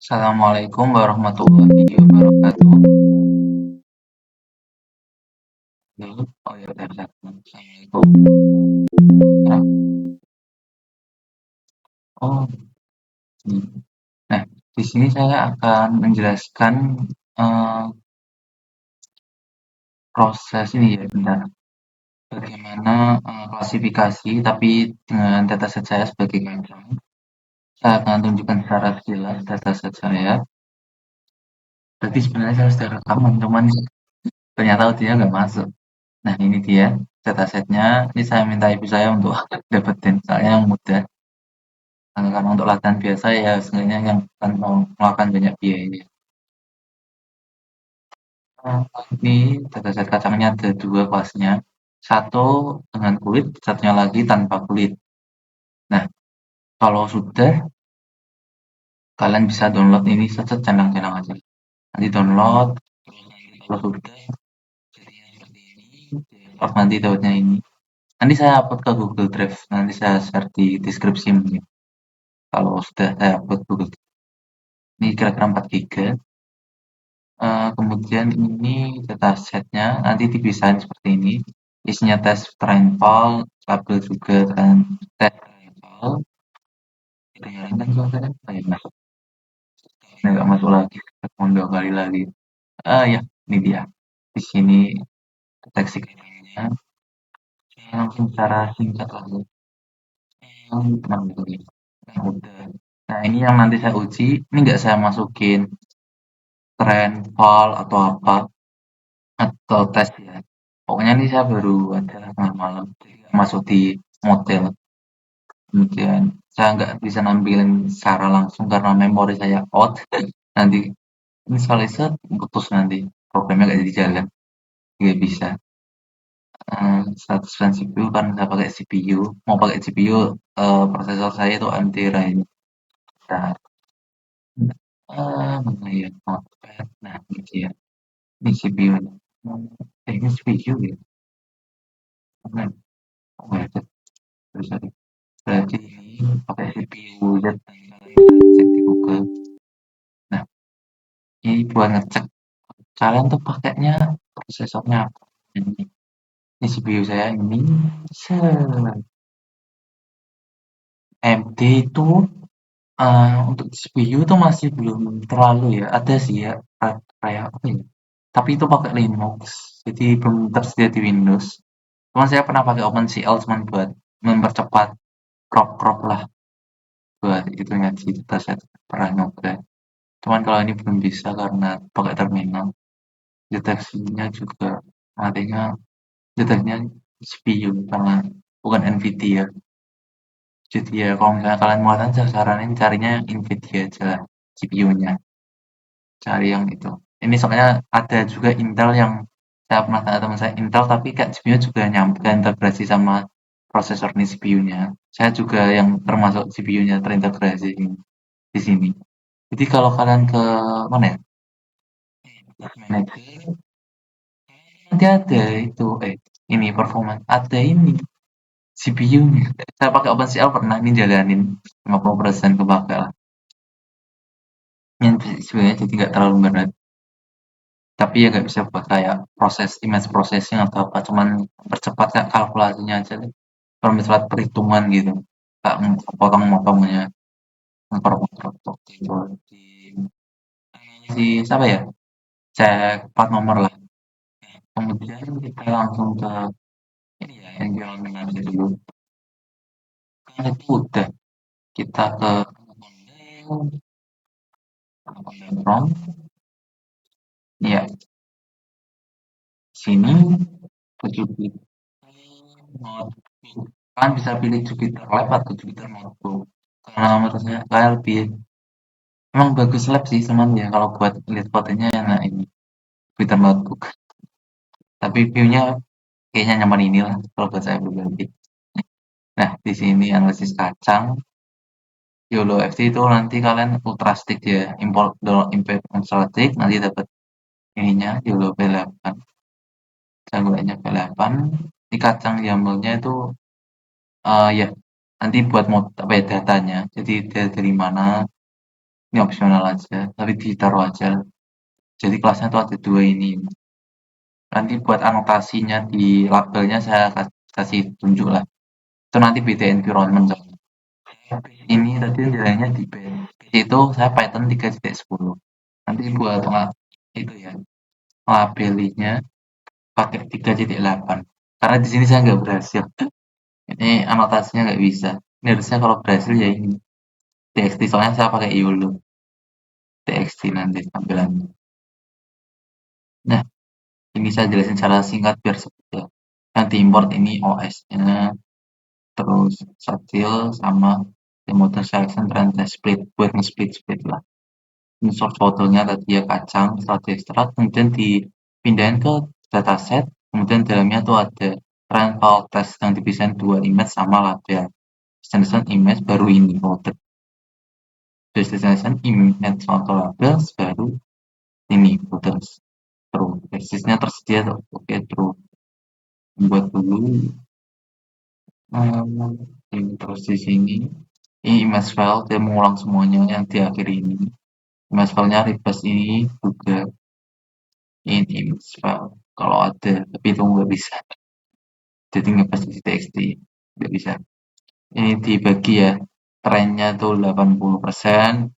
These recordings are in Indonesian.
Assalamualaikum warahmatullahi wabarakatuh. Halo. Oh ya, udah, udah. Assalamualaikum. Ya. Oh, hmm. Nah, di sini saya akan menjelaskan eh, proses ini ya, bentar. Bagaimana klasifikasi, tapi dengan dataset saya sebagai guideline. Saya akan tunjukkan secara jelas dataset saya. Berarti sebenarnya saya sudah rekaman, cuman ternyata audionya nggak masuk. Nah, ini dia datasetnya. Ini saya minta ibu saya untuk dapetin, soalnya yang mudah. Karena untuk latihan biasa ya sebenarnya yang akan memakan banyak biaya. Ini dataset kacangnya ada dua kelasnya, satu dengan kulit, satunya lagi tanpa kulit. Nah, kalau sudah, kalian bisa download ini centang-centang aja. Nanti download, terus nanti kalau sudah jadinya seperti ini, di-export nanti daunnya ini. Nanti saya upload ke Google Drive, nanti saya share di deskripsi mungkin. Kalau sudah saya upload Google Drive. Ini kira-kira 4 giga. Kemudian ini datasetnya nanti dipisahin seperti ini, isinya tes trainval, tabel juga dan tes trainval. Kedengaran kan suaranya? Oh ya, masuk. Ini nggak masuk lagi, mau 2 kali lagi. Ya, ini dia. Di sini deteksi kacangnya. Langsung secara singkat lalu. Tenang dulu ya. Nah, udah. Nah, ini yang nanti saya uji, ini nggak saya masukin trainval atau apa, atau tes ya. Pokoknya ini saya baru ada malam-malam, jadi nggak masuk di model. Kemudian saya nggak bisa nampilin secara langsung karena memori saya out. Nanti installation putus nanti, programnya nggak jadi jalan, nggak bisa. 100% CPU kan saya pakai CPU. Mau pakai CPU, prosesor saya itu AMD Ryzen. Bentar, mana ya notepad. Nah, ini dia. Ini CPU-nya. Ini CPU ya? Mana? Oh, nggak ada. Sorry, sorry. Berarti ini pakai CPU Z dan kalian bisa cek di Google. Nah, ini buat ngecek kalian tuh pakainya prosesornya apa. Ini CPU saya ini set. AMD itu untuk CPU itu masih belum terlalu ya. Ada sih ya kayak apa ya? Tapi itu pakai Linux, jadi belum tersedia di Windows. Cuman saya pernah pakai OpenCL cuman buat mempercepat crop-crop lah buat itunya di dataset pernah nyoba. Cuman kalau ini belum bisa karena pakai terminal. Deteksinya juga nantinya deteksinya CPU karena bukan NVIDIA. Jadi ya kalau misalnya kalian mau latihan saya saranin carinya yang NVIDIA aja CPU-nya. Cari yang itu. Ini soalnya ada juga Intel yang saya pernah tanya teman saya Intel tapi kayak CPU-nya juga nyambung integrasi sama prosesor nih CPU-nya. Saya juga yang termasuk CPU-nya terintegrasi di sini. Jadi kalau kalian ke mana ya? Manager, nanti ada itu ini performa ada ini CPU-nya. Saya pakai OpenCL pernah ini jalanin 50% kepakai lah. Yang sebenarnya jadi nggak terlalu berat. Tapi ya nggak bisa buat kayak proses image processing atau apa, cuman percepat kayak kalkulasinya aja deh. Kalau misalnya perhitungan gitu, kayak potong-potongnya, ngepotong gitu di siapa ya? Cek plat nomor lah. Kemudian kita langsung ke ini ya, environment aja dulu. Kan itu udah kita ke prompt, ya sini ke Jupyter Notebook. Kalian bisa pilih Jupyter Lab atau Jupyter Notebook. Karena menurut saya kalian lebih emang bagus lab sih, cuman ya kalau buat lihat fotonya enak ini Jupyter Notebook. Tapi view-nya kayaknya nyaman inilah kalau buat saya pribadi. Nah, di sini analisis kacang, YOLO FT itu nanti kalian ultra stick ya, import download import ultra stick nanti dapat ininya YOLO V8, jagoannya V8. Di kacang YAML-nya itu ya nanti buat mod apa ya datanya. Jadi dari mana Ini opsional aja, tapi ditaruh aja. Jadi kelasnya tuh ada dua ini. Nanti buat anotasinya di labelnya saya kasih tunjuk lah. Itu nanti beda environment soalnya. Ini tadi nilainya di band. Itu saya Python 3.10. Nanti buat itu ya, labelinya pakai 3.8. Karena di sini saya nggak berhasil. Ini anotasinya nggak bisa. Ini harusnya kalau berhasil ya ini. TXT soalnya saya pakai YOLO. TXT nanti tampilannya. Nah, ini saya jelasin secara singkat biar cepet ya. Yang diimport ini OS-nya, terus Subtil sama Remote Selection dan Split buat nge-split lah. Ini source fotonya tadi ya kacang, setelah diekstrak, kemudian dipindahin ke dataset, kemudian dalamnya tuh ada trend file test yang dipisahin dua image sama label. Destination image baru ini folder. Destination image contoh labels baru ini folder. True. Basisnya tersedia tuh. Oke, true. Buat dulu ini terus di sini. Ini image file, dia mengulang semuanya yang di akhir ini. Image filenya request ini juga ini image file. Kalau ada, tapi itu nggak bisa. Jadi ngepas di txt, nggak bisa. Ini dibagi ya. Trennya tuh 80%,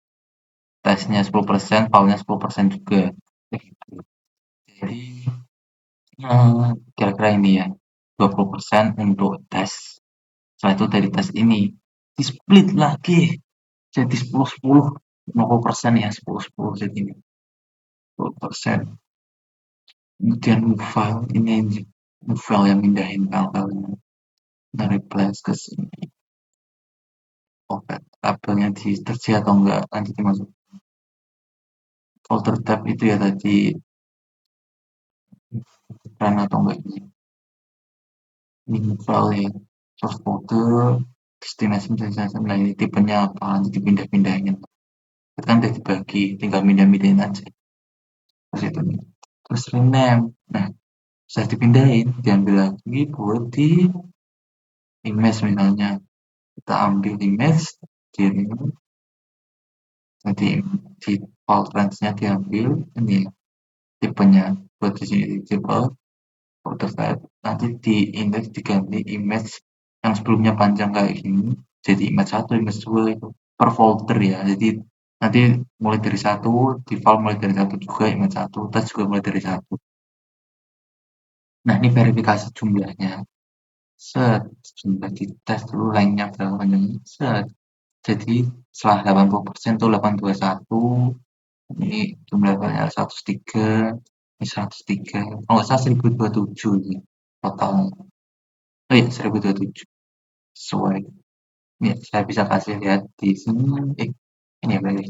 tesnya 10%, filenya 10% juga. Jadi kira-kira ini ya. 20% untuk tes. Setelah itu dari tes ini di split lagi jadi 10-10, 50% ya 10-10 jadi 10%. Kemudian move file ini move file yang mindahin file-filenya dari replace ke sini. Oke, tabelnya tersedia atau enggak lanjut dimasukin folder tab itu ya tadi run atau enggak ini move file ya source folder destination nah ini tipenya apa nanti dipindah-pindahin itu kan udah dibagi tinggal pindah-pindahin aja terus itu nih terus rename nah bisa dipindahin diambil lagi buat di image misalnya kita ambil image di nanti di file range-nya diambil ini tipenya buat di sini tipe folder type nanti di index diganti image yang sebelumnya panjang kayak gini jadi image satu image dua itu per folder ya jadi nanti mulai dari satu di file mulai dari satu juga image satu tes juga mulai dari satu. Nah ini verifikasi jumlahnya set jumlah di tes dulu lainnya berapa banyak set jadi setelah 80% tuh 821 ini jumlahnya 103 ini 103 kalau nggak salah 1027 ini totalnya oh iya 1027 sesuai ini saya bisa kasih lihat di sini ini ya berarti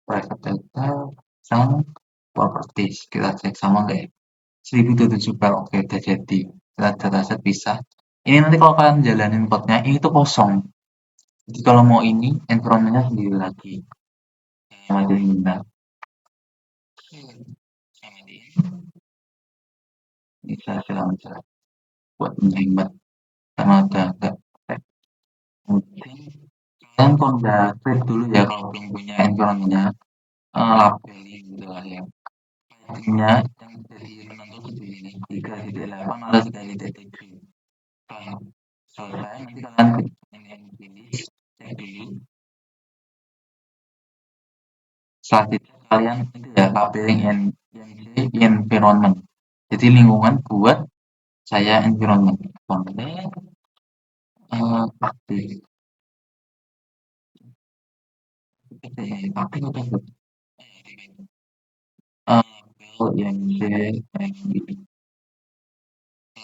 private data sama properties kita cek sama nggak ya 1027 file oke udah jadi kita dataset bisa ini nanti kalau kalian jalanin code-nya ini tuh kosong jadi kalau mau ini environment-nya sendiri lagi yang ada di Windows ini saya bilang aja buat menghemat karena udah agak mungkin kalian kalau udah create dulu ya kalau belum punya environment-nya labelin gitu lah ya artinya yang jadi penentu tuh di sini 3.8 atau 3.7 kalau selesai nanti kalian ini pilih cek dulu selanjutnya kalian itu ya labeling environment jadi lingkungan buat saya environment konten aktif aktif apa yang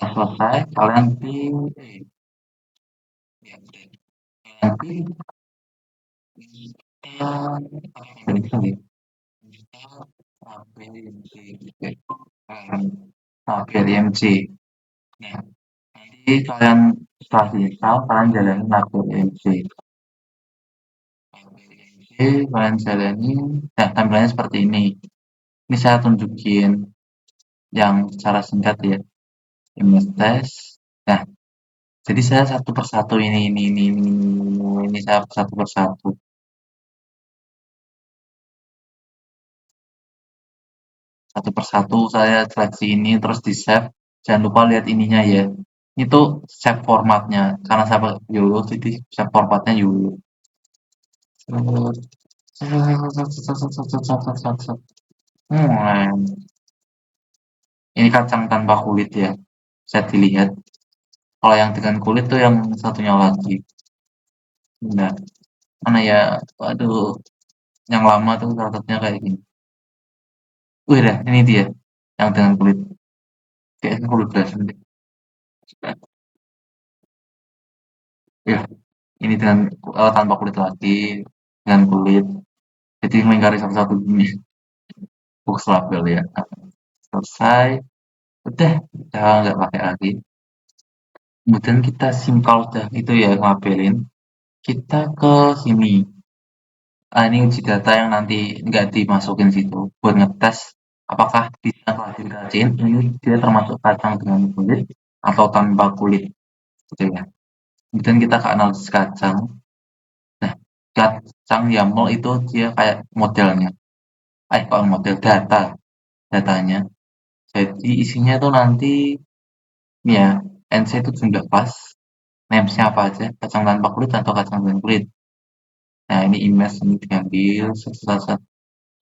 selesai kalian pilih ya, kalian pilih install APLMC. Nah, nanti kalian setelah diinstal, kalian jalanin APLMC. Kalian jalanin, nah tampilannya seperti ini. Ini saya tunjukin yang secara singkat ya, image test. Nah, jadi saya satu persatu ini saya satu persatu. Satu persatu saya seleksi ini terus di save. Jangan lupa lihat ininya ya. Itu save formatnya. Karena saya pakai YOLO jadi save formatnya YOLO. Ini kacang tanpa kulit ya. Bisa dilihat. Kalau yang dengan kulit tuh yang satunya lagi. Nah, mana ya? Waduh, yang lama tuh catatannya kayak gini. Wih, dah, ini dia. Yang dengan kulit. Kayaknya kulit belas deh. Ya, ini dengan tanpa kulit lagi. Dengan kulit. Jadi melingkari satu-satu gini. Box label ya. Selesai. Udah, kita nggak pakai lagi. Kemudian kita kalau udah itu ya ngabelin, kita ke sini. Ini uji data yang nanti nggak dimasukin situ buat ngetes apakah bisa klasifikasiin ini dia termasuk kacang dengan kulit atau tanpa kulit gitu ya. Kemudian kita ke analisis kacang. Nah, kacang YAML itu dia kayak modelnya. Kok model datanya. Jadi isinya tuh nanti ini ya, NC itu jumlah pas, namesnya apa aja, kacang tanpa kulit atau kacang dengan kulit. Nah, ini image ini diambil satu-satu.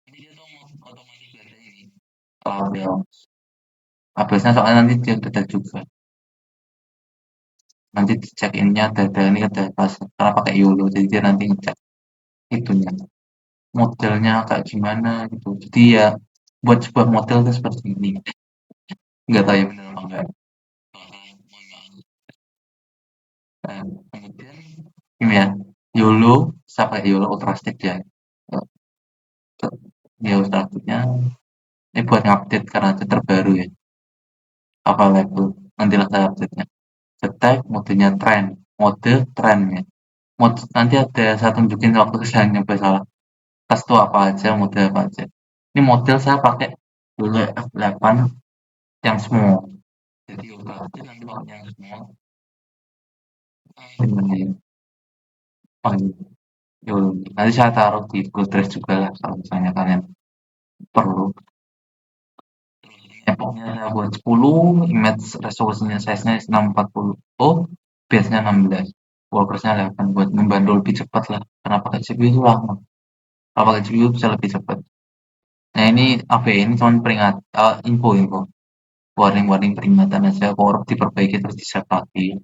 Ini dia tuh otomatis belajar ini. Kalau dia habisnya soalnya nanti dia data juga. Nanti dicek ininya data ini kan data pas karena pakai YOLO jadi dia nanti ngecek itunya modelnya kayak gimana gitu. Jadi ya buat sebuah model itu seperti ini. Nggak tahu ya benar apa enggak. Nah, kemudian ini ya YOLO sampai YOLO Ultra Stick ya. Ya Ultra Sticknya ini buat ngupdate karena itu terbaru ya. Apa level nantilah saya update-nya. Cetek modenya mode tren ya. Mode nanti ada saya tunjukin waktu saya nyoba salah. Tas tuh apa aja, model apa aja. Ini model saya pakai dulu F8 yang small. Jadi pasti nanti pakai yang small. Gimana ya? Oh, iya. Yaudah. Nanti saya taruh di Google Drive juga lah kalau misalnya kalian perlu. Epoknya saya buat 10, image resolusinya size-nya 640. Oh, biasanya 16. Wallpaper-nya 8 buat membantu lebih cepat lah. Karena pakai CPU itu lama. Kalau pakai GPU bisa lebih cepat. Nah ini apa ya? Ini cuma info-info. Warning-warning peringatan aja. Korup diperbaiki terus di-save lagi.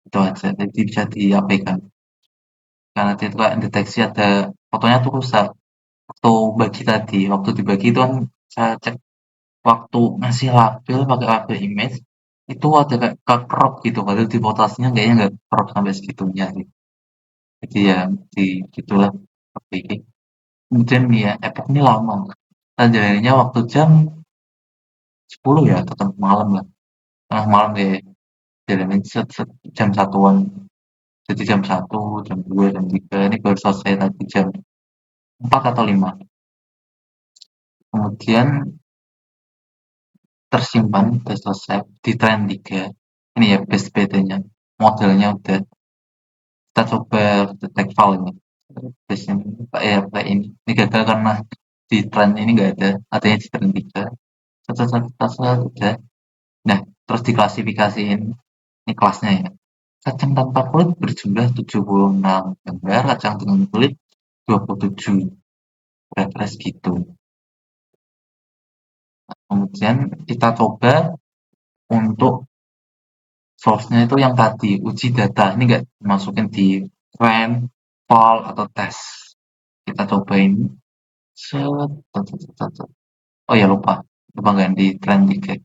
Itu aja. Jadi bisa diabaikan. Karena dia itu kayak deteksi ada fotonya tuh rusak. Waktu bagi tadi, waktu dibagi itu kan saya cek waktu ngasih label pakai label image itu ada kayak ke crop gitu. Padahal di foto aslinya kayaknya nggak crop sampai segitunya sih. Jadi ya di gitulah perbaiki. Kemudian nih ya, Epoch ini lama. Saya jalaninya waktu jam 10 ya, tetap malam lah. Tengah malam deh, jalanin jam satuan. Jadi jam 1, jam 2, jam 3. Ini baru selesai tadi jam 4 atau 5. Kemudian tersimpan, udah selesai di tren 3. Ini ya best PT-nya. Modelnya udah. Kita coba detek file ini. Biasanya kayak ini. Ini gagal karena di tren ini nggak ada. Adanya di tren 3. Satu-satu udah. Nah, terus diklasifikasiin. Ini kelasnya ya. Kacang tanpa kulit berjumlah 76 gambar, kacang dengan kulit 27. Kira-kira segitu. Kemudian kita coba untuk source-nya itu yang tadi, uji data. Ini nggak dimasukin di trend, poll, atau tes. Kita cobain. Set, set, set, set, set. Oh ya lupa. Lupa ganti trend 3.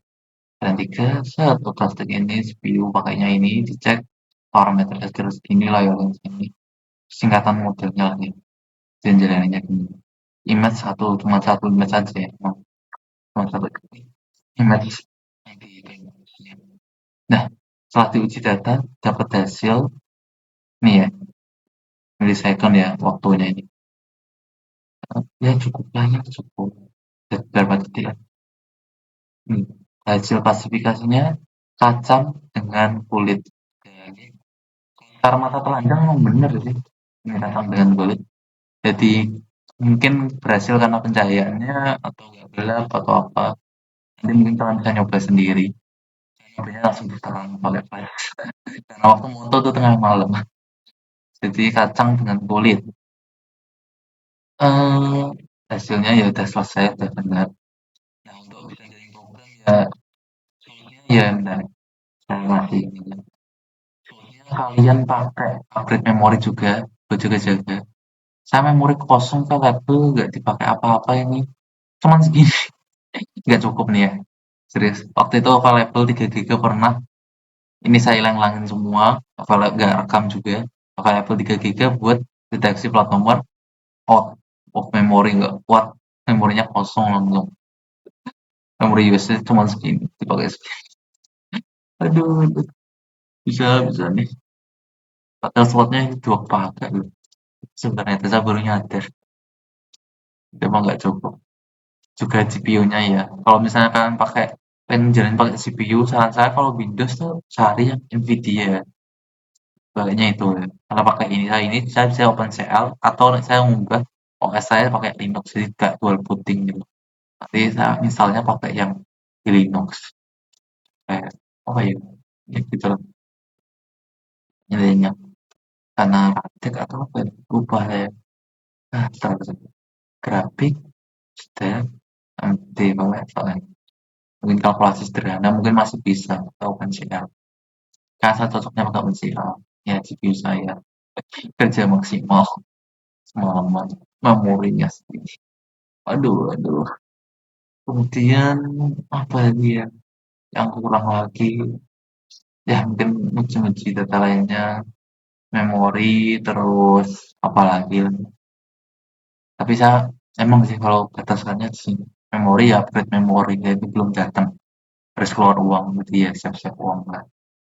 Trend 3, set, plastik ini, CPU pakainya ini, dicek parameter terus inilah yang ini. Singkatan modelnya lagi. Dan jalanannya gini. Image satu image aja ya. Cuma satu image yang di. Nah, setelah diuji data, dapat hasil, nih ya, milisecond ya waktunya ini. Ya cukup banyak, cukup. Berapa detik ya? Hasil klasifikasinya kacang dengan kulit. Jadi, cara mata telanjang memang bener sih. Ini kacang dengan kulit. Jadi Mungkin berhasil karena pencahayaannya atau nggak gelap atau apa. Nanti mungkin kalian bisa nyoba sendiri. Nyobanya langsung ditelan pakai flash. Karena waktu moto tuh tengah malam. Jadi kacang dengan kulit. eh Hasilnya ya udah selesai, udah benar. Nah untuk bisa jadi program ya, soalnya ya enggak, saya masih ini. Soalnya kalian pakai upgrade memori juga buat jaga-jaga. Saya memori kosong ke label nggak dipakai apa-apa ini. Cuman segini, nggak cukup nih ya. Serius. Waktu itu available 3 GB pernah. Ini saya hilang-hilangin semua. Available nggak rekam juga. Available 3 GB buat deteksi plat nomor. Out of memory nggak kuat. Memorinya kosong langsung. Memori USB cuma segini. Dipakai segini. Aduh, bisa bisa nih. Padahal slotnya dua pakai loh. Sebenarnya itu saya baru nyadar. Itu emang nggak cukup. Juga GPU-nya ya. Kalau misalnya kalian pengen jalan pakai CPU, saran saya kalau Windows tuh cari yang Nvidia. Baliknya itu ya. Kalau pakai ini saya bisa OpenCL atau saya ngubah OS saya pakai Linux jadi gak dual booting gitu. Nanti saya misalnya pakai yang di Linux kayak apa ya? Ya gitu loh nilainya. Karena Radix atau apa ya? Lupa saya. Terus grafik, step, nanti pakai soalnya. Mungkin kalkulasi sederhana mungkin masih bisa pakai OpenCL. Karena saya cocoknya pakai OpenCL. Ya GPU saya kerja maksimal semalaman memorinya segini. Aduh, aduh. Kemudian apa lagi ya yang kurang lagi? Ya mungkin uji-uji data lainnya, memori, terus apa lagi? Tapi saya emang sih kalau batasannya di sini memori ya upgrade memori ya itu belum datang. Harus keluar uang, jadi ya siap-siap uang lah.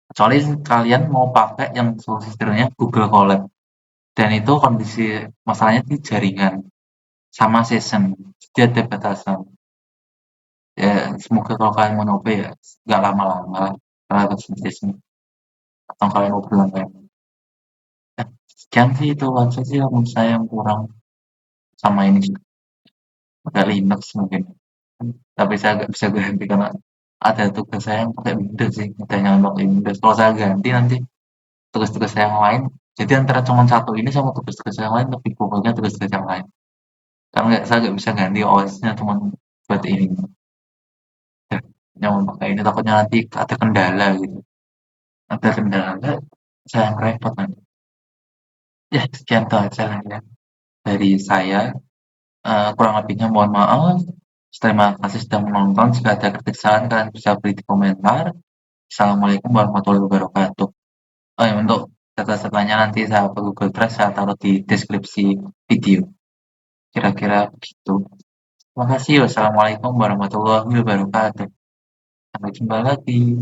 Kecuali kalian mau pakai yang solusi sederhananya Google Colab. Dan itu kondisi masalahnya di jaringan sama season. Jadi ada batasan. Ya semoga kalau kalian mau nyoba ya nggak lama-lama lah. Karena ada season. Atau kalian mau bilang kayak, "Eh, sekian sih itu aja sih yang menurut saya yang kurang sama ini sih, pakai Linux mungkin. Tapi saya nggak bisa ganti karena ada tugas saya yang pakai Windows sih, ada yang pakai Windows. Kalau saya ganti nanti tugas-tugas saya yang lain, jadi antara cuma satu ini sama tugas-tugas yang lain lebih pokoknya tugas-tugas yang lain. Karena saya nggak bisa ganti OS-nya cuma buat ini. Yang pakai ini takutnya nanti ada kendala gitu. Ada kendala, saya yang repot nanti. Ya sekian tuh aja lah ya dari saya. Kurang lebihnya mohon maaf. Terima kasih sudah menonton. Jika ada kritik saran kalian bisa beri di komentar. Assalamualaikum warahmatullahi wabarakatuh. Oh ya, untuk data-datanya nanti saya ke Google Drive saya taruh di deskripsi video. Kira-kira begitu. Terima kasih. Wassalamualaikum warahmatullahi wabarakatuh. Sampai jumpa lagi.